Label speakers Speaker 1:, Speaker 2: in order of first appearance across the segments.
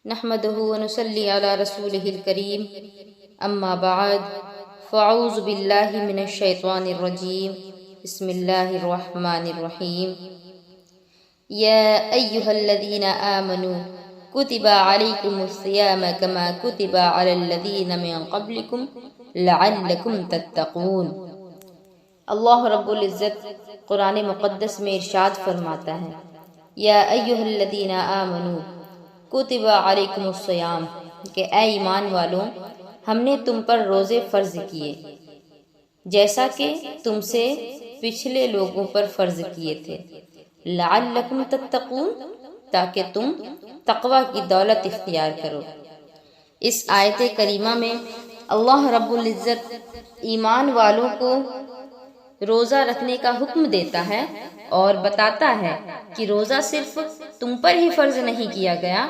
Speaker 1: نحمده ونصلي على رسوله الكريم اما بعد فاعوذ بالله من الشيطان الرجيم بسم الله الرحمن الرحيم يا أيها الذين آمنوا كتب عليكم الصيام كما كتب على الذين من قبلكم لعلكم تتقون۔ اللہ رب العزت قرآن مقدس میں ارشاد فرماتا ہے، یا ایھا الذین آمنوا کتب علیکم الصیام، کہ اے ایمان والوں ہم نے تم پر روزے فرض کیے جیسا کہ تم سے پچھلے لوگوں پر فرض کیے تھے، لعلکم تتقون، تاکہ تم تقوی کی دولت اختیار کرو۔ اس آیت کریمہ میں اللہ رب العزت ایمان والوں کو روزہ رکھنے کا حکم دیتا ہے اور بتاتا ہے کہ روزہ صرف تم پر ہی فرض نہیں کیا گیا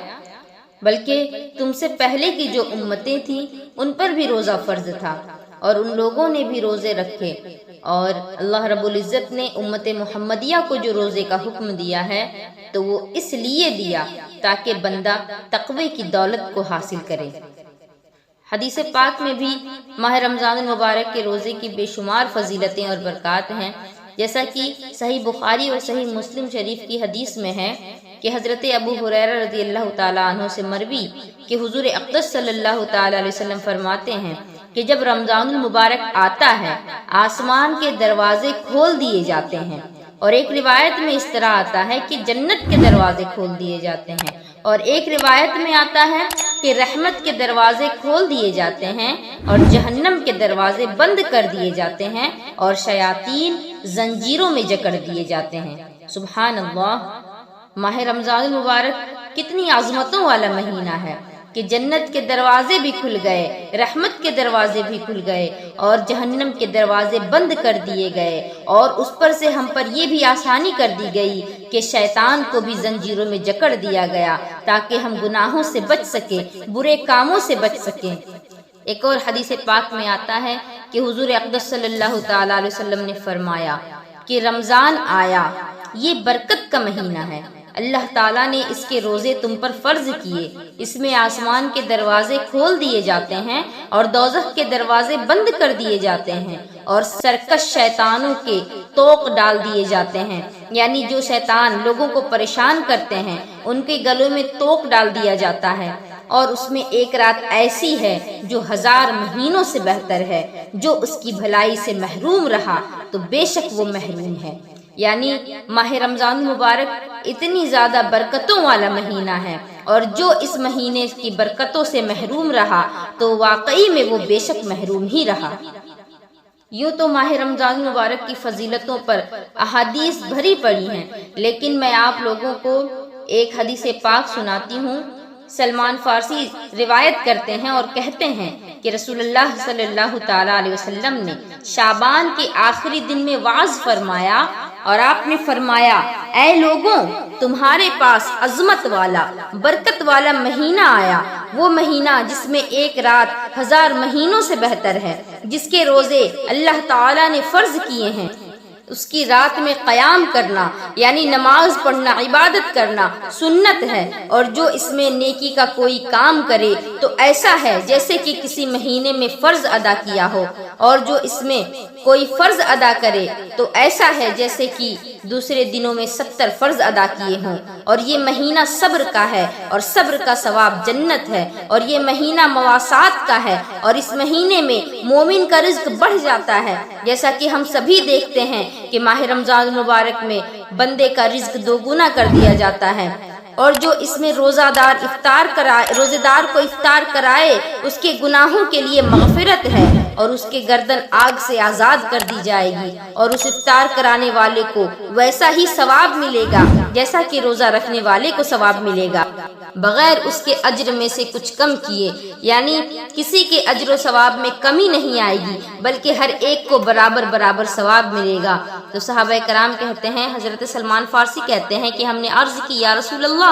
Speaker 1: بلکہ تم سے پہلے کی جو امتیں تھیں ان پر بھی روزہ فرض تھا اور ان لوگوں نے بھی روزے رکھے، اور اللہ رب العزت نے امت محمدیہ کو جو روزے کا حکم دیا ہے تو وہ اس لیے دیا تاکہ بندہ تقوی کی دولت کو حاصل کرے۔ حدیث پاک میں بھی ماہ رمضان المبارک کے روزے کی بے شمار فضیلتیں اور برکات ہیں، جیسا کہ صحیح بخاری اور صحیح مسلم شریف کی حدیث میں ہے کہ حضرت ابو ہریرہ رضی اللہ تعالیٰ عنہ سے مروی کہ حضور اقدس صلی اللہ تعالیٰ علیہ وسلم فرماتے ہیں کہ جب رمضان المبارک آتا ہے آسمان کے دروازے کھول دیے جاتے ہیں، اور ایک روایت میں اس طرح آتا ہے کہ جنت کے دروازے کھول دیے جاتے ہیں، اور ایک روایت میں آتا ہے کہ رحمت کے دروازے کھول دیے جاتے ہیں اور جہنم کے دروازے بند کر دیے جاتے ہیں اور شیاطین زنجیروں میں جکڑ دیے جاتے ہیں۔ سبحان اللہ! ماہ رمضان المبارک کتنی عظمتوں والا مہینہ ہے کہ جنت کے دروازے بھی کھل گئے، رحمت کے دروازے بھی کھل گئے اور جہنم کے دروازے بند کر دیے گئے، اور اس پر سے ہم پر یہ بھی آسانی کر دی گئی کہ شیطان کو بھی زنجیروں میں جکڑ دیا گیا تاکہ ہم گناہوں سے بچ سکیں، برے کاموں سے بچ سکیں۔ ایک اور حدیث پاک میں آتا ہے کہ حضور اقدس صلی اللہ تعالیٰ علیہ وسلم نے فرمایا کہ رمضان آیا، یہ برکت کا مہینہ ہے، اللہ تعالیٰ نے اس کے روزے تم پر فرض کیے، اس میں آسمان کے دروازے کھول دیے جاتے ہیں اور دوزخ کے دروازے بند کر دیے جاتے ہیں اور سرکش شیطانوں کے طوق ڈال دیے جاتے ہیں، یعنی جو شیطان لوگوں کو پریشان کرتے ہیں ان کے گلوں میں طوق ڈال دیا جاتا ہے، اور اس میں ایک رات ایسی ہے جو 1000 مہینوں سے بہتر ہے، جو اس کی بھلائی سے محروم رہا تو بے شک وہ محروم ہے۔ یعنی ماہ رمضان المبارک اتنی زیادہ برکتوں والا مہینہ ہے، اور جو اس مہینے کی برکتوں سے محروم رہا تو واقعی میں وہ بے شک محروم ہی رہا۔ یوں تو ماہ رمضان المبارک کی فضیلتوں پر احادیث بھری پڑی ہیں، لیکن میں آپ لوگوں کو ایک حدیث پاک سناتی ہوں۔ سلمان فارسی روایت کرتے ہیں اور کہتے ہیں کہ رسول اللہ صلی اللہ تعالیٰ علیہ وسلم نے شعبان کے آخری دن میں وعظ فرمایا اور آپ نے فرمایا، اے لوگوں، تمہارے پاس عظمت والا برکت والا مہینہ آیا، وہ مہینہ جس میں ایک رات 1000 مہینوں سے بہتر ہے، جس کے روزے اللہ تعالیٰ نے فرض کیے ہیں، اس کی رات میں قیام کرنا یعنی نماز پڑھنا، عبادت کرنا سنت ہے، اور جو اس میں نیکی کا کوئی کام کرے تو ایسا ہے جیسے کہ کسی مہینے میں فرض ادا کیا ہو، اور جو اس میں کوئی فرض ادا کرے تو ایسا ہے جیسے کہ دوسرے دنوں میں 70 فرض ادا کیے ہوں، اور یہ مہینہ صبر کا ہے اور صبر کا ثواب جنت ہے، اور یہ مہینہ مواسات کا ہے، اور اس مہینے میں مومن کا رزق بڑھ جاتا ہے، جیسا کہ ہم سبھی دیکھتے ہیں کہ ماہ رمضان المبارک میں بندے کا رزق 2 گنا کر دیا جاتا ہے، اور جو اس میں روزہ دار کو افطار کرائے اس کے گناہوں کے لیے مغفرت ہے، اور اس کے گردن آگ سے آزاد کر دی جائے گی، اور اس افطار کرانے والے کو ویسا ہی ثواب ملے گا جیسا کہ روزہ رکھنے والے کو ثواب ملے گا، بغیر اس کے اجر میں سے کچھ کم کیے، یعنی کسی کے اجر و ثواب میں کمی نہیں آئے گی بلکہ ہر ایک کو برابر برابر ثواب ملے گا۔ تو صحابہ کرام کہتے ہیں، حضرت سلمان فارسی کہتے ہیں کہ ہم نے عرض کی، یا رسول اللہ،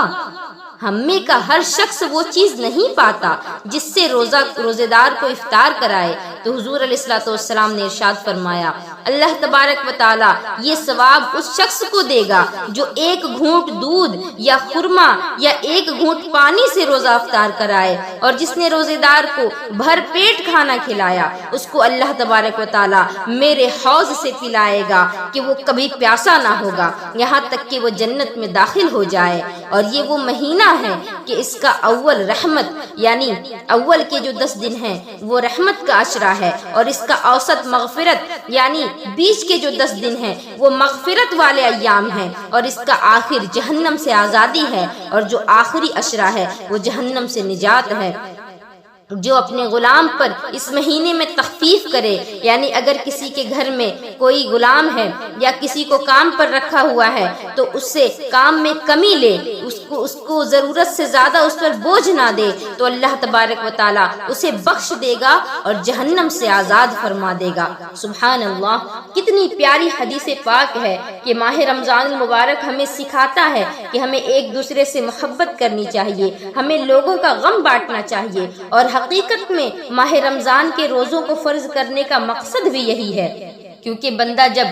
Speaker 1: ہم میں کا ہر شخص وہ چیز نہیں پاتا جس سے روزے دار کو افطار کرائے، تو حضور علیہ الصلوۃ والسلام نے ارشاد فرمایا اللہ تبارک و تعالی یہ ثواب اس شخص کو دے گا جو ایک گھونٹ دودھ یا خرما یا ایک گھونٹ پانی سے روزہ افطار کرائے، اور جس نے روزے دار کو بھر پیٹ کھانا کھلایا اس کو اللہ تبارک و تعالی میرے حوض سے پلائے گا کہ وہ کبھی پیاسا نہ ہوگا یہاں تک کہ وہ جنت میں داخل ہو جائے۔ اور یہ وہ مہینہ ہے کہ اس کا اول رحمت یعنی اول کے جو 10 دن ہیں وہ رحمت کا عشرہ ہے، اور اس کا اوسط مغفرت یعنی بیچ کے جو 10 دن ہیں وہ مغفرت والے ایام ہیں، اور اس کا آخر جہنم سے آزادی ہے، اور جو آخری عشرہ ہے وہ جہنم سے نجات ہے۔ جو اپنے غلام پر اس مہینے میں تخفیف کرے، یعنی اگر کسی کے گھر میں کوئی غلام ہے یا کسی کو کام پر رکھا ہوا ہے تو اس سے کام میں کمی لے، اس کو ضرورت سے زیادہ اس پر بوجھ نہ دے، تو اللہ تبارک و تعالی اسے بخش دے گا اور جہنم سے آزاد فرما دے گا۔ سبحان اللہ، کتنی پیاری حدیث پاک ہے کہ ماہ رمضان المبارک ہمیں سکھاتا ہے کہ ہمیں ایک دوسرے سے محبت کرنی چاہیے، ہمیں لوگوں کا غم بانٹنا چاہیے، اور حقیقت میں ماہ رمضان کے روزوں کو فرض کرنے کا مقصد بھی یہی ہے، کیونکہ بندہ جب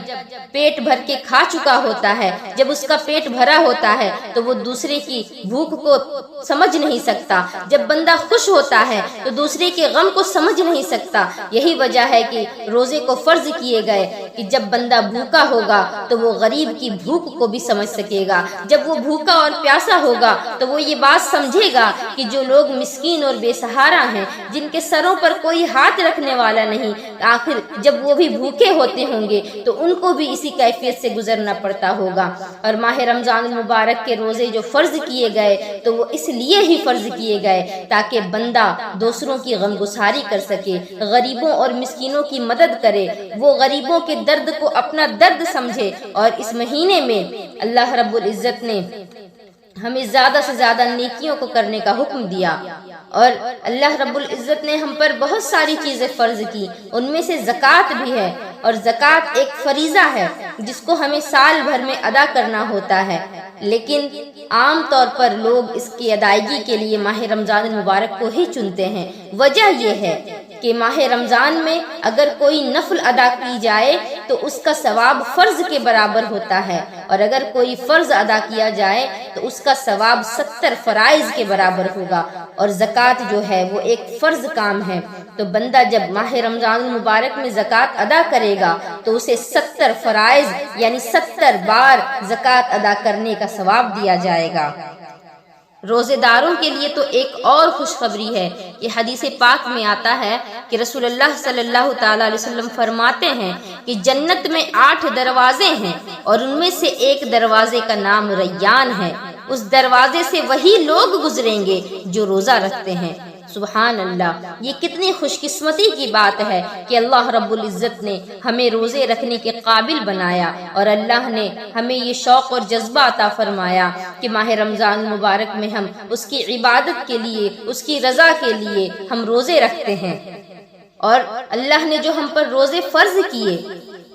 Speaker 1: پیٹ بھر کے کھا چکا ہوتا ہے، جب اس کا پیٹ بھرا ہوتا ہے تو وہ دوسرے کی بھوک کو سمجھ نہیں سکتا، جب بندہ خوش ہوتا ہے تو دوسرے کے غم کو سمجھ نہیں سکتا۔ یہی وجہ ہے کہ روزے کو فرض کیے گئے کہ جب بندہ بھوکا ہوگا تو وہ غریب کی بھوک کو بھی سمجھ سکے گا، جب وہ بھوکا اور پیاسا ہوگا تو وہ یہ بات سمجھے گا کہ جو لوگ مسکین اور بے سہارا ہیں، جن کے سروں پر کوئی ہاتھ رکھنے والا نہیں، آخر جب وہ بھی بھوکے ہوتے ہوں گے تو ان کو بھی اسی کیفیت سے گزرنا پڑتا ہوگا۔ اور ماہ رمضان المبارک کے روزے جو فرض کیے گئے تو وہ اس لیے ہی فرض کیے گئے تاکہ بندہ دوسروں کی غمگساری کر سکے، غریبوں اور مسکینوں کی مدد کرے، وہ غریبوں کے درد کو اپنا درد سمجھے۔ اور اس مہینے میں اللہ رب العزت نے ہمیں زیادہ سے زیادہ نیکیوں کو کرنے کا حکم دیا، اور اللہ رب العزت نے ہم پر بہت ساری چیزیں فرض کی، ان میں سے زکوٰۃ بھی ہے، اور زکوٰۃ ایک فریضہ ہے جس کو ہمیں سال بھر میں ادا کرنا ہوتا ہے، لیکن عام طور پر لوگ اس کی ادائیگی کے لیے ماہ رمضان المبارک کو ہی چنتے ہیں۔ وجہ یہ ہے کہ ماہ رمضان میں اگر کوئی نفل ادا کی جائے تو اس کا ثواب فرض کے برابر ہوتا ہے، اور اگر کوئی فرض ادا کیا جائے تو اس کا ثواب 70 فرائض کے برابر ہوگا، اور زکوٰۃ جو ہے وہ ایک فرض کام ہے۔ تو بندہ جب ماہ رمضان المبارک میں زکوٰۃ ادا کرے گا تو اسے 70 فرائض یعنی 70 بار زکوٰۃ ادا کرنے کا ثواب دیا جائے گا۔ روزے داروں کے لیے تو ایک اور خوشخبری ہے، یہ حدیث پاک میں آتا ہے کہ رسول اللہ صلی اللہ تعالی علیہ وسلم فرماتے ہیں کہ جنت میں 8 دروازے ہیں، اور ان میں سے ایک دروازے کا نام ریان ہے، اس دروازے سے وہی لوگ گزریں گے جو روزہ رکھتے ہیں۔ سبحان اللہ، یہ کتنی خوش قسمتی کی بات ہے کہ اللہ رب العزت نے ہمیں روزے رکھنے کے قابل بنایا، اور اللہ نے ہمیں یہ شوق اور جذبہ عطا فرمایا کہ ماہ رمضان المبارک میں ہم اس کی عبادت کے لیے، اس کی رضا کے لیے ہم روزے رکھتے ہیں۔ اور اللہ نے جو ہم پر روزے فرض کیے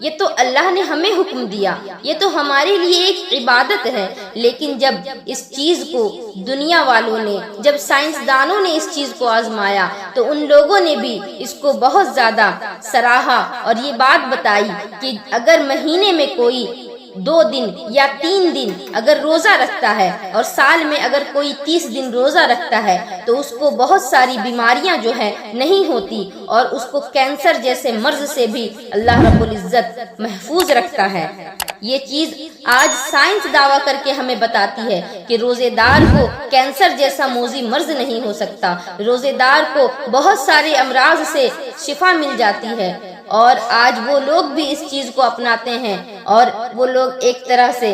Speaker 1: یہ تو اللہ نے ہمیں حکم دیا، یہ تو ہمارے لیے ایک عبادت ہے، لیکن جب اس چیز کو دنیا والوں نے، جب سائنسدانوں نے اس چیز کو آزمایا تو ان لوگوں نے بھی اس کو بہت زیادہ سراہا، اور یہ بات بتائی کہ اگر مہینے میں کوئی 2 دن یا 3 دن اگر روزہ رکھتا ہے، اور سال میں اگر کوئی 30 دن روزہ رکھتا ہے تو اس کو بہت ساری بیماریاں جو ہے نہیں ہوتی، اور اس کو کینسر جیسے مرض سے بھی اللہ رب العزت محفوظ رکھتا ہے۔ یہ چیز آج سائنس دعویٰ کر کے ہمیں بتاتی ہے کہ روزے دار کو کینسر جیسا موذی مرض نہیں ہو سکتا، روزے دار کو بہت سارے امراض سے شفا مل جاتی ہے، اور آج وہ لوگ بھی اس چیز کو اپناتے ہیں، اور وہ لوگ ایک طرح سے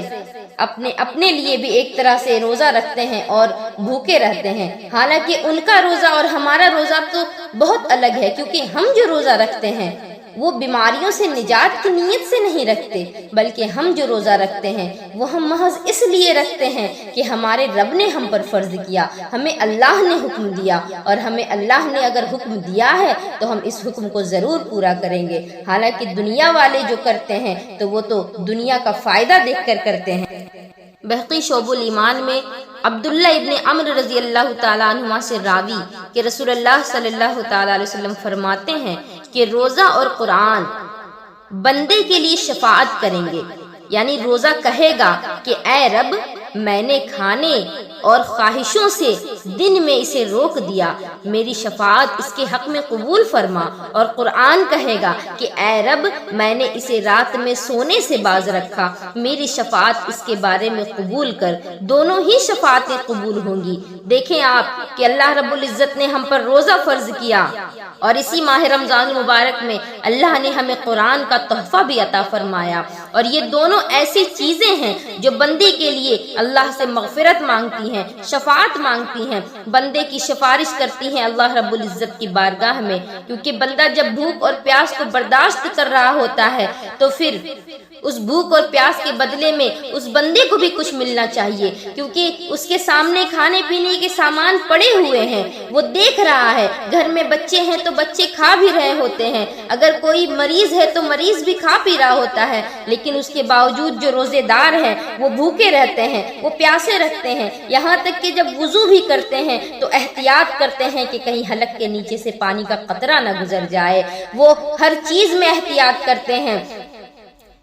Speaker 1: اپنے لیے بھی ایک طرح سے روزہ رکھتے ہیں اور بھوکے رہتے ہیں، حالانکہ ان کا روزہ اور ہمارا روزہ تو بہت الگ ہے، کیونکہ ہم جو روزہ رکھتے ہیں وہ بیماریوں سے نجات کی نیت سے نہیں رکھتے، بلکہ ہم جو روزہ رکھتے ہیں وہ ہم محض اس لیے رکھتے ہیں کہ ہمارے رب نے ہم پر فرض کیا، ہمیں اللہ نے حکم دیا، اور ہمیں اللہ نے اگر حکم دیا ہے تو ہم اس حکم کو ضرور پورا کریں گے۔ حالانکہ دنیا والے جو کرتے ہیں تو وہ تو دنیا کا فائدہ دیکھ کر کرتے ہیں۔ بہقی شعب الایمان میں عبداللہ ابن عمرو رضی اللہ تعالیٰ عنہما سے راوی کہ رسول اللہ صلی اللہ تعالیٰ علیہ وسلم فرماتے ہیں کہ روزہ اور قرآن بندے کے لیے شفاعت کریں گے، یعنی روزہ کہے گا کہ اے رب میں نے کھانے اور خواہشوں سے دن میں اسے روک دیا، میری شفاعت اس کے حق میں قبول فرما، اور قرآن کہے گا کہ اے رب میں نے اسے رات میں سونے سے باز رکھا، میری شفاعت اس کے بارے میں قبول کر، دونوں ہی شفاعتیں قبول ہوں گی۔ دیکھیں آپ کہ اللہ رب العزت نے ہم پر روزہ فرض کیا، اور اسی ماہ رمضان المبارک میں اللہ نے ہمیں قرآن کا تحفہ بھی عطا فرمایا، اور یہ دونوں ایسی چیزیں ہیں جو بندے کے لیے اللہ سے مغفرت مانگتی ہیں، شفاعت مانگتی ہیں، بندے کی سفارش کرتی ہیں اللہ رب العزت کی بارگاہ میں، کیونکہ بندہ جب بھوک اور پیاس کو برداشت کر رہا ہوتا ہے تو پھر اس بھوک اور پیاس کے بدلے میں اس بندے کو بھی کچھ ملنا چاہیے، کیونکہ اس کے سامنے کھانے پینے کے سامان پڑے ہوئے ہیں، وہ دیکھ رہا ہے، گھر میں بچے ہیں تو بچے کھا بھی رہے ہوتے ہیں، اگر کوئی مریض ہے تو مریض بھی کھا پی رہا ہوتا ہے، لیکن اس کے باوجود جو روزے دار ہیں وہ بھوکے رہتے ہیں، وہ پیاسے رکھتے ہیں، یہاں تک کہ جب وضو بھی کرتے ہیں تو احتیاط کرتے ہیں کہ کہیں حلق کے نیچے سے پانی کا قطرہ نہ گزر جائے، وہ ہر چیز میں احتیاط کرتے ہیں،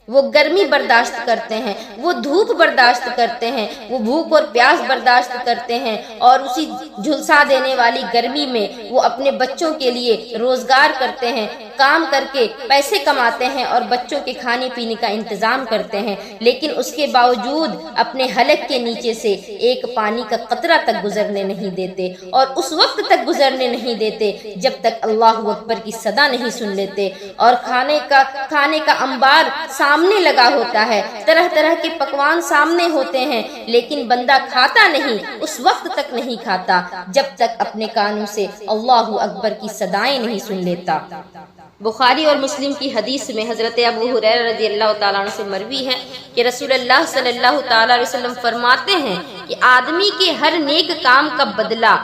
Speaker 1: وہ گرمی برداشت کرتے ہیں، وہ دھوپ برداشت کرتے ہیں، وہ بھوک اور پیاس برداشت کرتے ہیں، اور اسی جھلسا دینے والی گرمی میں وہ اپنے بچوں کے لیے روزگار کرتے ہیں، کام کر کے پیسے کماتے ہیں اور بچوں کے کھانے پینے کا انتظام کرتے ہیں، لیکن اس کے باوجود اپنے حلق کے نیچے سے ایک پانی کا قطرہ تک گزرنے نہیں دیتے، اور اس وقت تک گزرنے نہیں دیتے جب تک اللہ اکبر کی صدا نہیں سن لیتے، اور کھانے کا انبار سامنے لگا ہوتا ہے، طرح طرح کے پکوان سامنے ہوتے ہیں، لیکن بندہ کھاتا نہیں، اس وقت تک نہیں کھاتا جب تک اپنے کانوں سے اللہ اکبر کی صدائیں نہیں سن لیتا۔ بخاری اور مسلم کی حدیث میں حضرت ابو ہریرہ رضی اللہ تعالیٰ عنہ سے مروی ہے کہ رسول اللہ صلی اللہ تعالیٰ علیہ وسلم فرماتے ہیں کہ آدمی کے ہر نیک کام کا بدلہ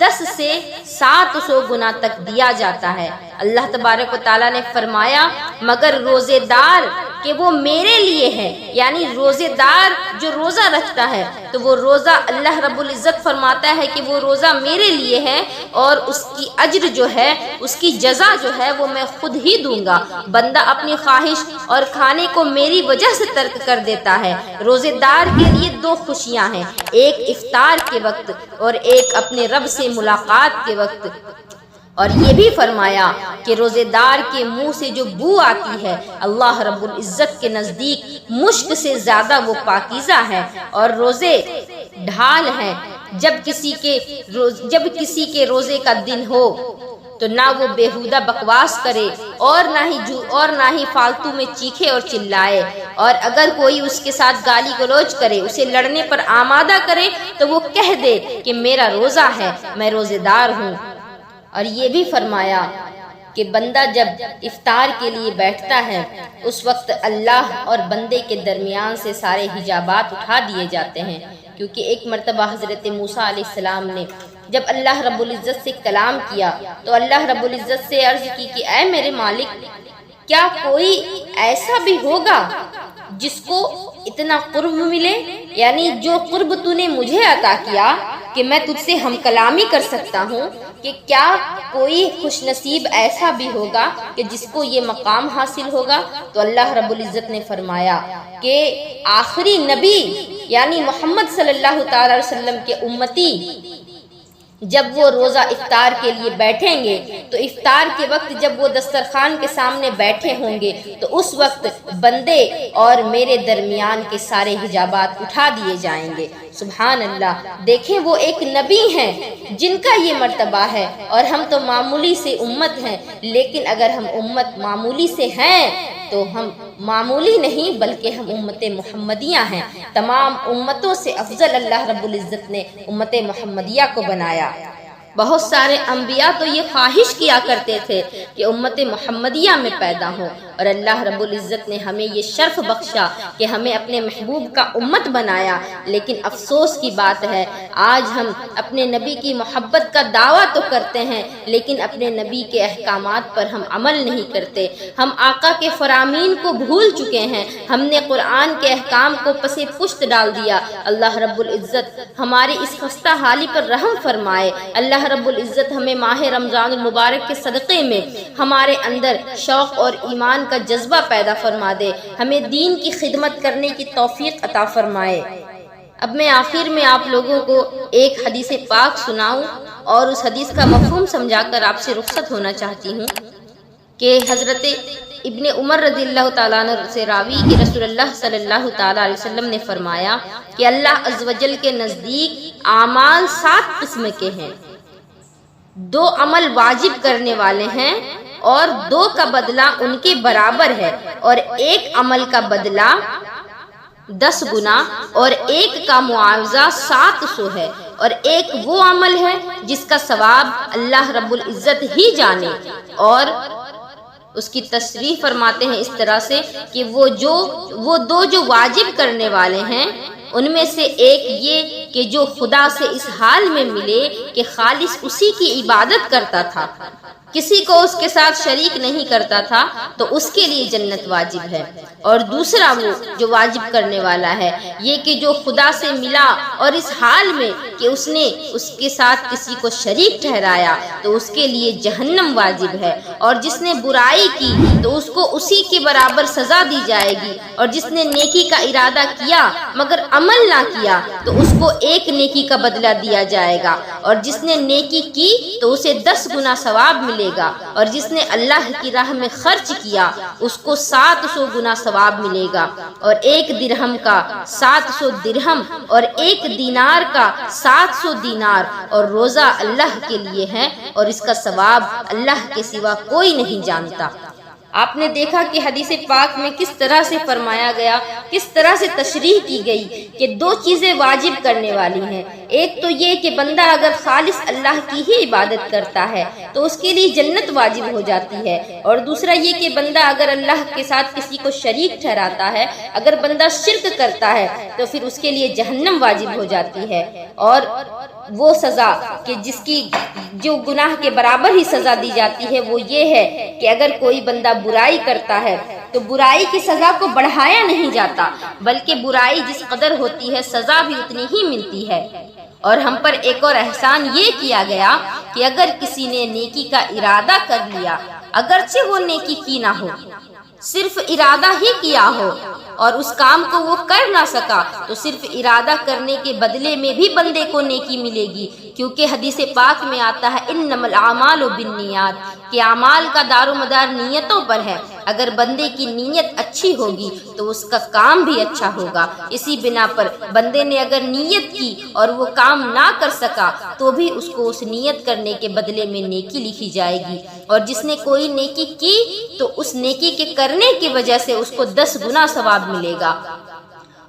Speaker 1: 10 سے 700 گنا تک دیا جاتا ہے۔ اللہ تبارک و تعالیٰ نے فرمایا مگر روزے دار کہ وہ میرے لیے ہے، یعنی روزے دار جو روزہ رکھتا ہے تو وہ روزہ اللہ رب العزت فرماتا ہے کہ وہ روزہ میرے لیے ہے، اور اس کی اجر جو ہے، اس کی جزا جو ہے وہ میں خود ہی دوں گا۔ بندہ اپنی خواہش اور کھانے کو میری وجہ سے ترک کر دیتا ہے۔ روزے دار کے لیے 2 خوشیاں ہیں، ایک افطار کے وقت اور ایک اپنے رب سے ملاقات کے وقت، اور یہ بھی فرمایا کہ روزے دار کے منہ سے جو بو آتی ہے اللہ رب العزت کے نزدیک مشک سے زیادہ وہ پاکیزہ ہے، اور روزے ڈھال ہیں، جب کسی کے روزے کا دن ہو تو نہ وہ بیہودہ بکواس کرے اور نہ ہی فالتو میں چیخے اور چلائے، اور اگر کوئی اس کے ساتھ گالی گلوچ کرے، اسے لڑنے پر آمادہ کرے تو وہ کہہ دے کہ میرا روزہ ہے، میں روزے دار ہوں۔ اور یہ بھی فرمایا کہ بندہ جب افطار کے لیے بیٹھتا ہے اس وقت اللہ اور بندے کے درمیان سے سارے حجابات اٹھا دیے جاتے ہیں، کیونکہ ایک مرتبہ حضرت موسیٰ علیہ السلام نے جب اللہ رب العزت سے کلام کیا تو اللہ رب العزت سے عرض کی کہ اے میرے مالک، کیا کوئی ایسا بھی ہوگا جس کو اتنا قرب ملے، یعنی جو قرب تو نے مجھے عطا کیا کہ میں تجھ سے ہم کلامی کر سکتا ہوں، کہ کیا کوئی خوش نصیب ایسا بھی ہوگا کہ جس کو یہ مقام حاصل ہوگا؟ تو اللہ رب العزت نے فرمایا کہ آخری نبی یعنی محمد صلی اللہ تعالی علیہ وسلم کے امتی جب وہ روزہ افطار کے لیے بیٹھیں گے تو افطار کے وقت جب وہ دسترخوان کے سامنے بیٹھے ہوں گے تو اس وقت بندے اور میرے درمیان کے سارے حجابات اٹھا دیے جائیں گے۔ سبحان اللہ، دیکھیں وہ ایک نبی ہیں جن کا یہ مرتبہ ہے، اور ہم تو معمولی سے امت ہیں، لیکن اگر ہم امت معمولی سے ہیں تو ہم معمولی نہیں بلکہ ہم امت محمدیہ ہیں۔ تمام امتوں سے افضل اللہ رب العزت نے امت محمدیہ کو بنایا۔ بہت سارے انبیاء تو یہ خواہش کیا کرتے تھے کہ امت محمدیہ میں پیدا ہوں، اور اللہ رب العزت نے ہمیں یہ شرف بخشا کہ ہمیں اپنے محبوب کا امت بنایا۔ لیکن افسوس کی بات ہے آج ہم اپنے نبی کی محبت کا دعویٰ تو کرتے ہیں لیکن اپنے نبی کے احکامات پر ہم عمل نہیں کرتے۔ ہم آقا کے فرامین کو بھول چکے ہیں، ہم نے قرآن کے احکام کو پس پشت ڈال دیا۔ اللہ رب العزت ہماری اس خستہ حالی پر رحم فرمائے۔ اللہ رب العزت ہمیں ماہ رمضان المبارک کے صدقے میں ہمارے اندر شوق اور ایمان کا جذبہ پیدا فرما دے، ہمیں دین کی خدمت کرنے کی توفیق عطا فرمائے۔ اب میں آخر میں آپ لوگوں کو ایک حدیث پاک سناؤں اور اس حدیث کا مفہوم سمجھا کر آپ سے رخصت ہونا چاہتی ہوں کہ حضرت ابن عمر رضی اللہ تعالیٰ عنہ سے راوی کہ رسول اللہ صلی اللہ تعالیٰ علیہ وسلم نے فرمایا کہ اللہ عز و جل کے نزدیک اعمال 7 قسم کے ہیں، 2 عمل واجب کرنے والے ہیں اور 2 کا بدلہ ان کے برابر ہے، اور 1 عمل کا بدلہ 10 گنا اور 1 کا معاوضہ 700 ہے، اور 1 وہ عمل ہے جس کا ثواب اللہ رب العزت ہی جانے۔ اور اس کی تصریح فرماتے ہیں اس طرح سے کہ وہ 2 جو واجب کرنے والے ہیں ان میں سے ایک یہ کہ جو خدا سے اس حال میں ملے کہ خالص اسی کی عبادت کرتا تھا، کسی کو اس کے ساتھ شریک نہیں کرتا تھا، تو اس کے لیے جنت واجب ہے۔ اور دوسرا وہ جو واجب کرنے والا ہے یہ کہ جو خدا سے ملا اور اس حال میں کہ اس نے اس کے ساتھ کسی کو شریک ٹھہرایا تو اس کے لیے جہنم واجب ہے، اور جس نے برائی کی تو اس کو اسی کے برابر سزا دی جائے گی، اور جس نے نیکی کا ارادہ کیا مگر عمل نہ کیا تو اس کو 1 نیکی کا بدلہ دیا جائے گا، اور جس نے نیکی کی تو اسے 10 گنا ثواب ملے گا، اور جس نے اللہ کی راہ میں خرچ کیا اس کو 700 گنا ثواب ملے گا، اور 1 درہم کا 700 درہم اور 1 دینار کا 700 دینار، اور روزہ اللہ کے لیے ہے اور اس کا ثواب اللہ کے سوا کوئی نہیں جانتا۔ آپ نے دیکھا کہ حدیث پاک میں کس طرح سے فرمایا گیا، کس طرح سے تشریح کی گئی کہ 2 چیزیں واجب کرنے والی ہیں۔ ایک تو یہ کہ بندہ اگر خالص اللہ کی ہی عبادت کرتا ہے تو اس کے لیے جنت واجب ہو جاتی ہے، اور دوسرا یہ کہ بندہ اگر اللہ کے ساتھ کسی کو شریک ٹھہراتا ہے، اگر بندہ شرک کرتا ہے تو پھر اس کے لیے جہنم واجب ہو جاتی ہے، اور وہ سزا کہ جس کی جو گناہ کے برابر ہی سزا دی جاتی ہے وہ یہ ہے کہ اگر کوئی بندہ برائی کرتا ہے تو برائی کی سزا کو بڑھایا نہیں جاتا، بلکہ برائی جس قدر ہوتی ہے سزا بھی اتنی ہی ملتی ہے۔ اور ہم پر ایک اور احسان یہ کیا گیا کہ اگر کسی نے نیکی کا ارادہ کر لیا، اگرچہ وہ نیکی کی نہ ہو، صرف ارادہ ہی کیا ہو اور اس کام کو وہ کر نہ سکا، تو صرف ارادہ کرنے کے بدلے میں بھی بندے کو نیکی ملے گی، کیونکہ حدیث پاک میں آتا ہے انما الاعمال بالنیات، کہ اعمال کا دار و مدار نیتوں پر ہے۔ اگر بندے کی نیت اچھی ہوگی تو اس کا کام بھی اچھا ہوگا۔ اسی بنا پر بندے نے اگر نیت کی اور وہ کام نہ کر سکا تو بھی اس کو اس نیت کرنے کے بدلے میں نیکی لکھی جائے گی، اور جس نے کوئی نیکی کی تو اس نیکی کے کرنے کی وجہ سے اس کو 10 گنا ثواب ملے گا،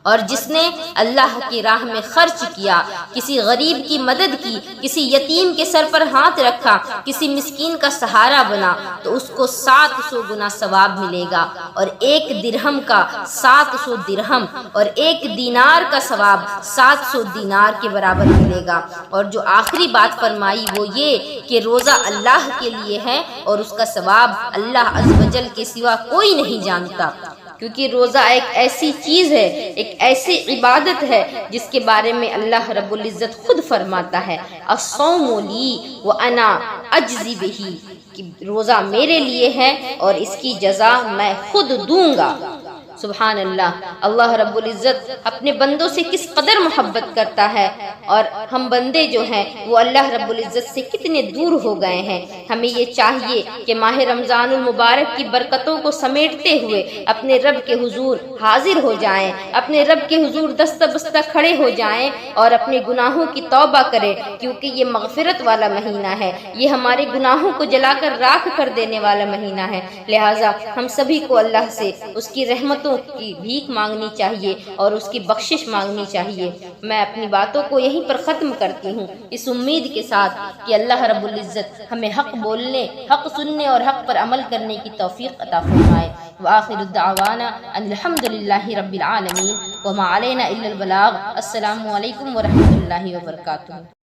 Speaker 1: اور جس نے اللہ کی راہ میں خرچ کیا، کسی غریب کی مدد کی، کسی یتیم کے سر پر ہاتھ رکھا، کسی مسکین کا سہارا بنا، تو اس کو 700 گنا ثواب ملے گا، اور 1 درہم کا 700 درہم اور 1 دینار کا ثواب 700 دینار کے برابر ملے گا۔ اور جو آخری بات فرمائی وہ یہ کہ روزہ اللہ کے لیے ہے اور اس کا ثواب اللہ عز و جل کے سوا کوئی نہیں جانتا، کیونکہ روزہ ایک ایسی چیز ہے، ایک ایسی عبادت ہے جس کے بارے میں اللہ رب العزت خود فرماتا ہے الصوم لی وانا اجزی بہ، کہ روزہ میرے لیے ہے اور اس کی جزا میں خود دوں گا۔ سبحان اللہ، اللہ رب العزت اپنے بندوں سے کس قدر محبت کرتا ہے، اور ہم بندے جو ہیں وہ اللہ رب العزت سے کتنے دور ہو گئے ہیں۔ ہمیں یہ چاہیے کہ ماہ رمضان المبارک کی برکتوں کو سمیٹتے ہوئے اپنے رب کے حضور حاضر ہو جائیں، اپنے رب کے حضور دستہ بستہ کھڑے ہو جائیں اور اپنے گناہوں کی توبہ کریں، کیونکہ یہ مغفرت والا مہینہ ہے، یہ ہمارے گناہوں کو جلا کر راکھ کر دینے والا مہینہ ہے۔ لہٰذا ہم سبھی کو اللہ سے اس کی رحمتوں کی بھیک مانگنی چاہیے اور اس کی بخشش مانگنی چاہیے۔ میں اپنی باتوں کو یہیں پر ختم کرتی ہوں، اس امید کے ساتھ کہ اللہ رب العزت ہمیں حق بولنے، حق سننے اور حق پر عمل کرنے کی توفیق عطا فرمائے۔ وآخر الدعوانا ان الحمد للہ رب العالمین وما علینا الا البلاغ۔ السلام علیکم ورحمۃ اللہ وبرکاتہ۔